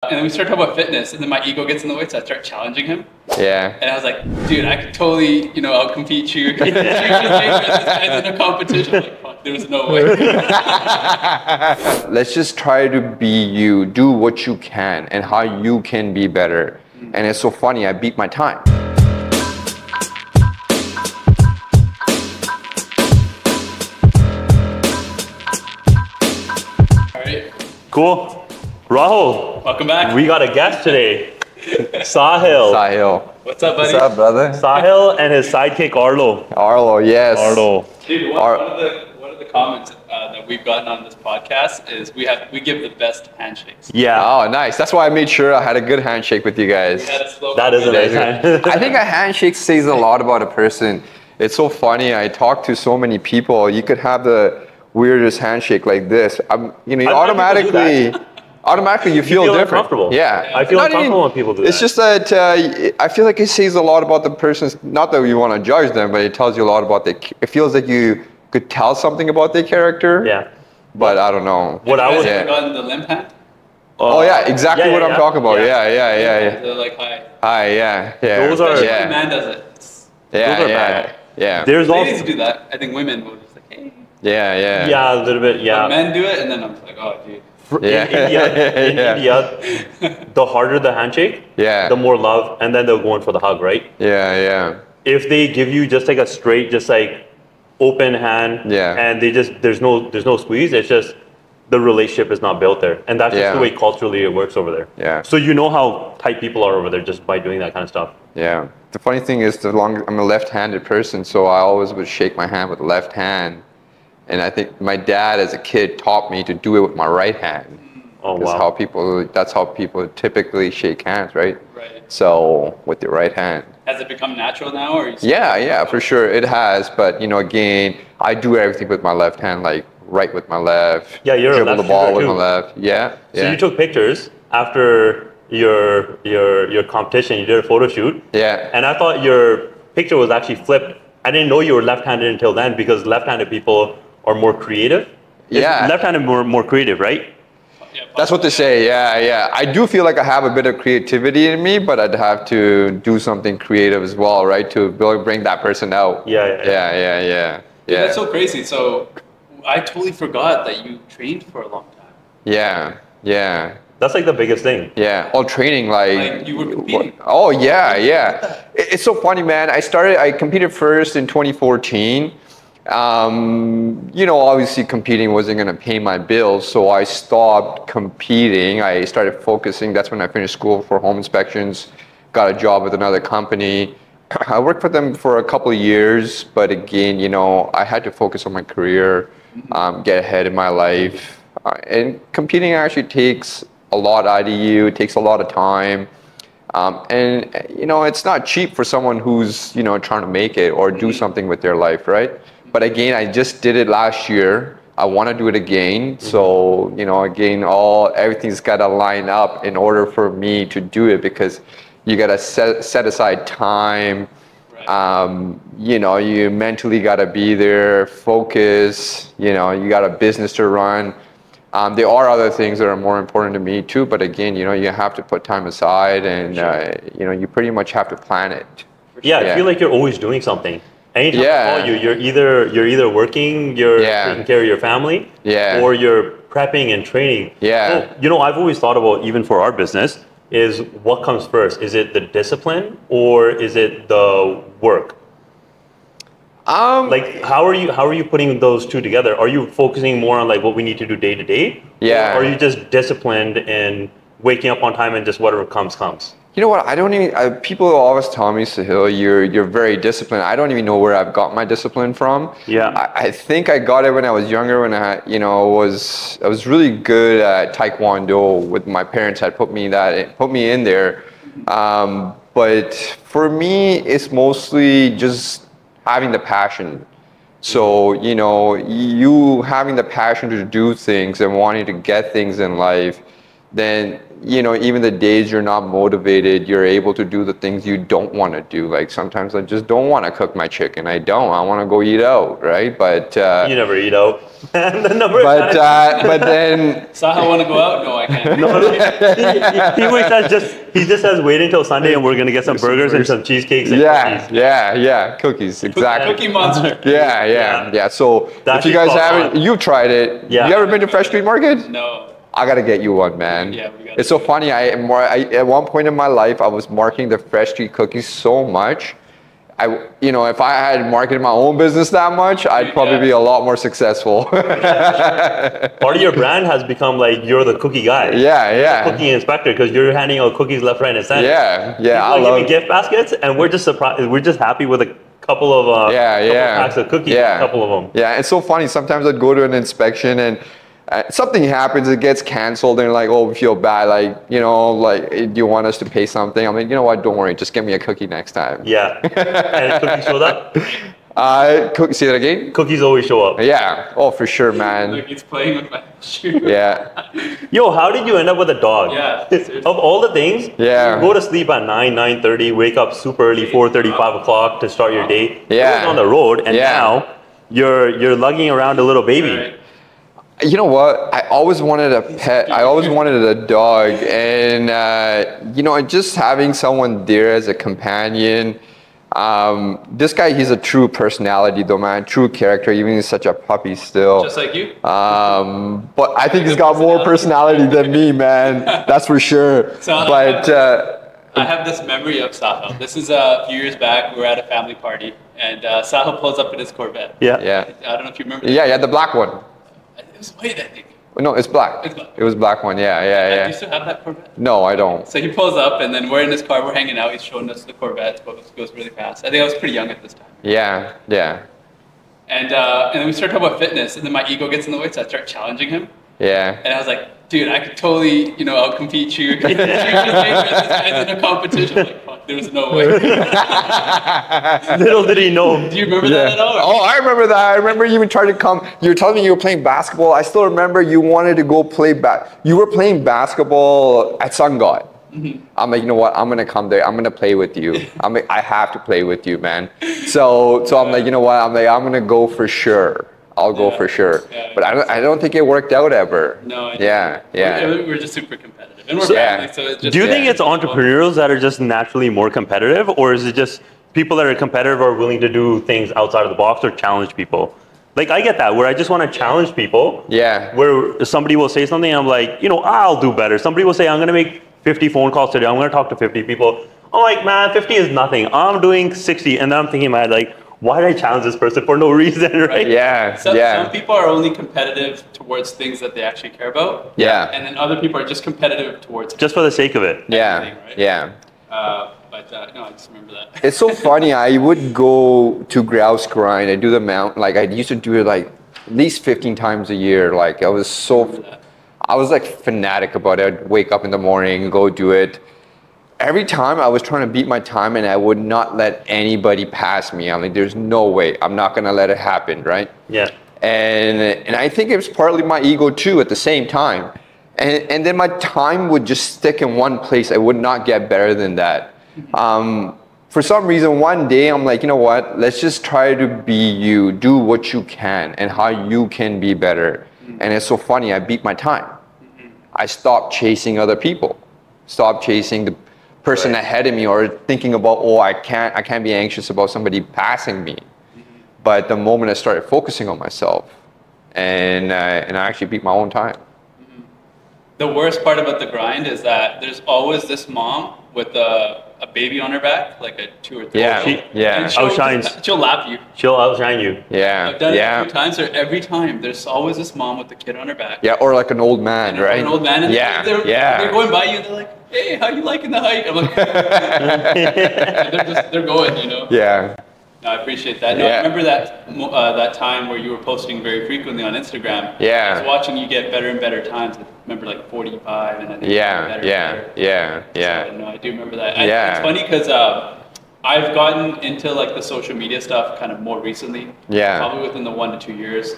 And then we start talking about fitness, and then my ego gets in the way, so I start challenging him. Yeah. And I was like, dude, I could totally, outcompete you. This guy's in a competition. I'm like, fuck, there's no way. Let's just try to be you, do what you can, and how you can be better. And it's so funny, I beat my time. All right. Cool. Rahul, Welcome back. we got a guest today. Sahil. Sahil. What's up, buddy? What's up, brother? Sahil and his sidekick Arlo. Arlo, yes. Arlo. Dude, one of the comments that we've gotten on this podcast is we give the best handshakes. Yeah. Oh, nice. That's why I made sure I had a good handshake with you guys. We had a slogan. That is a nice hand. I think a handshake says a lot about a person. It's so funny. I talk to so many people. You could have the weirdest handshake like this. Automatically you feel different. Uncomfortable. Yeah. I feel uncomfortable when people do that. It's just that I feel like it says a lot about the person's, not that you want to judge them, but it tells you a lot about it feels like you could tell something about their character. Yeah. But I don't know. What I Have would. you guys ever gotten the limp hand? Oh yeah, exactly what I'm talking about. Yeah. Yeah. They're like, hi. Hi, yeah. Those are- Especially yeah. when a man does it. Yeah, Those are yeah, bad. yeah. There's Ladies also. do that. I think women will just like, hey. Yeah. Yeah, a little bit. But Yeah. men do it, and then I'm just like, oh, dude. Yeah. In Yeah. India, the harder the handshake, Yeah. the more love, and then they'll go in for the hug, right? Yeah. If they give you just like a straight, just like open hand, Yeah. and there's no squeeze. It's just the relationship is not built there, and that's just Yeah. the way culturally it works over there. Yeah. So you know how tight people are over there just by doing that kind of stuff. Yeah. The funny thing is, I'm a left-handed person, so I always would shake my hand with the left hand. And I think my dad, as a kid, taught me to do it with my right hand. Oh That's wow. that's how people typically shake hands, right? Right. So with the right hand. Has it become natural now, or? Yeah, for sure it has. But again, I do everything with my left hand, like right with my left. Yeah, you're a dribble the left ball shooter with too. my left. Yeah. So you took pictures after your competition. You did a photo shoot, Yeah. and I thought your picture was actually flipped. I didn't know you were left-handed until then because left-handed people are more creative. Yeah. Left-handed more creative, right? Yeah, That's what they say. Yeah. I do feel like I have a bit of creativity in me, but I'd have to do something creative as well, right? To bring that person out. Yeah. Dude, that's so crazy. So I totally forgot that you trained for a long time. Yeah. That's like the biggest thing. Yeah. All training, Like you were competing. Oh yeah. It's so funny, man. I competed first in 2014. Obviously competing wasn't going to pay my bills, so I stopped competing. I started focusing. That's when I finished school for home inspections, got a job with another company. I worked for them for a couple of years, but again, I had to focus on my career, get ahead in my life. And competing actually takes a lot out of you. It takes a lot of time. It's not cheap for someone who's, trying to make it or do something with their life, right? But again, I just did it last year. I want to do it again. So, again, everything's got to line up in order for me to do it, because you got to set aside time. Right. You mentally got to be there, focus, you got a business to run. There are other things that are more important to me too, but again, you have to put time aside, and you pretty much have to plan it. Yeah, I feel like you're always doing something. Anytime I call you, you're either working, you're taking care of your family, or you're prepping and training. Yeah. So, I've always thought about, even for our business, is what comes first? Is it the discipline or is it the work? Like how are you putting those two together? Are you focusing more on like what we need to do day to day? Yeah. Or are you just disciplined in waking up on time and just whatever comes? You know what? I don't even. People always tell me, Sahil, you're very disciplined. I don't even know where I've got my discipline from. Yeah. I think I got it when I was younger. When I was really good at Taekwondo. With my parents had put me in there. But for me, it's mostly just having the passion. So you having the passion to do things and wanting to get things in life, then even the days you're not motivated, you're able to do the things you don't want to do. Like sometimes I just don't want to cook my chicken. I want to go eat out, right? But you never eat out. but then Saha want to go out? No, I can't. He just says wait until Sunday and we're gonna get some burgers and some cheesecakes. And cookies, exactly. Cookie monster. Yeah. So That's if you guys haven't, you've tried it. Yeah. You ever been to Fresh Street Market? No. I gotta get you one, man. Yeah, we got It's so funny. I at one point in my life, I was marketing the Fresh Street cookies so much. If I had marketed my own business that much, I'd probably be a lot more successful. Part of your brand has become like you're the cookie guy. Yeah. Cookie inspector, because you're handing out cookies left, right, and center. Yeah. People give me gift baskets, and we're just surprised. We're just happy with a couple of couple packs of cookies. A couple of them. Yeah, it's so funny. Sometimes I'd go to an inspection and something happens, it gets canceled, and like, oh, we feel bad, like, do you want us to pay something? I'm like, you know what, don't worry, just get me a cookie next time. Yeah. And cookies showed up? Say that again? Cookies always show up. Yeah. Oh, for sure, man. Look, he's playing with my shoe. Yeah. Yo, how did you end up with a dog? Yeah. Of all the things, you go to sleep at 9:30, wake up super early, 4:30, 5 o'clock to start your day. Yeah. You're on the road, and now you're lugging around a little baby. Right. You know what? I always wanted a pet. I always wanted a dog, and just having someone there as a companion. This guy, he's a true personality, though, man. True character. Even he's such a puppy still. Just like you. But I think he's got more personality than me, man. That's for sure. So but I have this memory of Sahil. This is a few years back. We were at a family party, and Sahil pulls up in his Corvette. Yeah. I don't know if you remember. Yeah, the black one. It was white, I think. No, it's black. It was black one. Yeah. Do you still have that Corvette? No, I don't. So he pulls up, and then we're in his car. We're hanging out. He's showing us the Corvette. It goes really fast. I think I was pretty young at this time. Yeah. And then we start talking about fitness, and then my ego gets in the way, so I start challenging him. Yeah. And I was like, dude, I could totally, outcompete you. This guy's in a competition. I'm like, fuck, there's no way. Little did he know. Do you remember that at all? Oh, I remember that. I remember you even tried to come. You were telling me you were playing basketball. I still remember you wanted to go play You were playing basketball at Sun God. Mm-hmm. I'm like, you know what? I'm gonna come there. I'm gonna play with you. I have to play with you, man. So I'm like, you know what? I'm gonna go for sure. I'll go for sure. Yeah, but I don't think it worked out ever. No. Yeah. We're just super competitive, and we're family, so it's just. Do you think it's entrepreneurs that are just naturally more competitive, or is it just people that are competitive are willing to do things outside of the box or challenge people? Like, I get that, where I just want to challenge people. Yeah. Where somebody will say something, and I'm like, I'll do better. Somebody will say, I'm going to make 50 phone calls today. I'm going to talk to 50 people. I'm like, man, 50 is nothing. I'm doing 60. And then I'm thinking in my head, like, why did I challenge this person for no reason, right? Yeah. Some people are only competitive towards things that they actually care about. Yeah. And then other people are just competitive towards just for the sake of it. Yeah. Right? Yeah. No, I just remember that. It's so funny. I would go to grouse grind. I do the mountain. Like, I used to do it like at least 15 times a year. Like, I was like fanatic about it. I'd wake up in the morning, go do it. Every time I was trying to beat my time, and I would not let anybody pass me. I'm like, there's no way. I'm not gonna let it happen, right? Yeah. And I think it was partly my ego too at the same time. And then my time would just stick in one place. I would not get better than that. For some reason, one day I'm like, you know what? Let's just try to be you. Do what you can and how you can be better. And it's so funny. I beat my time. I stopped chasing other people. Stopped chasing the person ahead of me, or thinking about, I can't be anxious about somebody passing me. But the moment I started focusing on myself, and I actually beat my own time. The worst part about the grind is that there's always this mom with a baby on her back, like a 2 or 3 Yeah. She'll lap you. She'll outshine you. Yeah. I've done it a few times. Every time there's always this mom with the kid on her back. Yeah, or like an old man, right? An old man. And they're going by you. And they're like, hey, how you liking the hike? I'm like, they're going, Yeah. No, I appreciate that. No, I remember that time where you were posting very frequently on Instagram. Yeah. I was watching you get better and better times. I remember like 45, and then Yeah. So, no, I do remember that. It's funny because I've gotten into like the social media stuff kind of more recently. Yeah. Probably within the 1 to 2 years.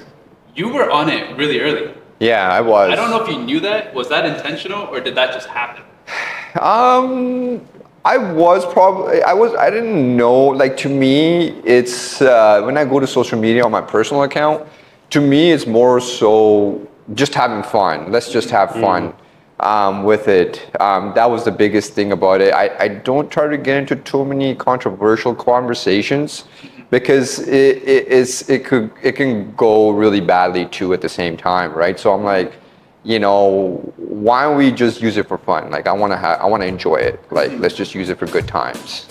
You were on it really early. Yeah, I was. I don't know if you knew that. Was that intentional or did that just happen? I was probably, I didn't know, like to me, it's, when I go to social media on my personal account, to me, it's more so just having fun. Let's just have fun with it. That was the biggest thing about it. I don't try to get into too many controversial conversations because it can go really badly too at the same time, right? So I'm like, you know, why don't we just use it for fun? Like I want to enjoy it. Like let's just use it for good times.